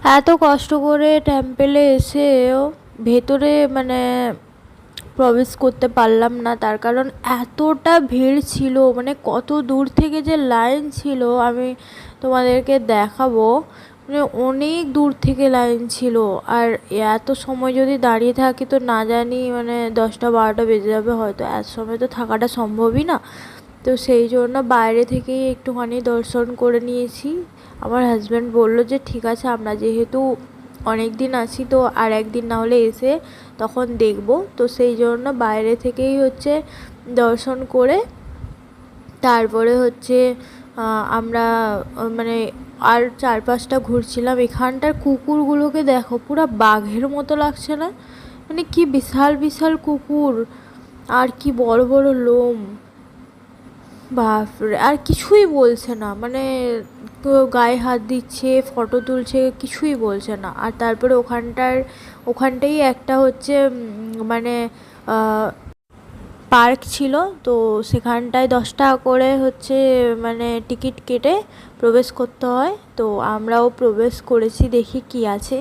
এত কষ্ট করে টেম্পেলে এসেও ভেতরে মানে প্রবেশ করতে পারলাম না, তার কারণ এতটা ভিড় ছিল। মানে কত দূর থেকে যে লাইন ছিল আমি তোমাদেরকে দেখাবো। মানে অনেক দূর থেকে লাইন ছিল। আর এত সময় যদি দাঁড়িয়ে থাকি তো না জানি মানে 10টা 12টা বেজে যাবে হয়তো, এত সময় তো থাকাটা সম্ভবই না। তো সেই জন্য বাইরে থেকেই একটুখানি দর্শন করে নিয়েছি। আমার হাজব্যান্ড বললো যে ঠিক আছে, আমরা যেহেতু অনেক দিন আছি তো আর একদিন না হলে এসে তখন দেখব। তো সেই জন্য বাইরে থেকেই হচ্ছে দর্শন করে তারপরে হচ্ছে আমরা মানে আর 4-5টা ঘুরছিলাম। এখানটার কুকুরগুলোকে দেখো, পুরো বাঘের মতো লাগছে না? মানে কি বিশাল বিশাল কুকুর, আর কি বড় বড় লোম। বাপরে, আর কিছুই বলছে না, মানে গায়ে হাত দিচ্ছে, ফটো তুলছে, কিছুই বলছে না। আর তারপরে ওখানটাই একটা হচ্ছে মানে পার্ক ছিল। তো সেখানটায় 10 টাকা করে হচ্ছে মানে টিকিট কেটে প্রবেশ করতে হয়। তো আমরাও প্রবেশ করেছি, দেখি কি আছে।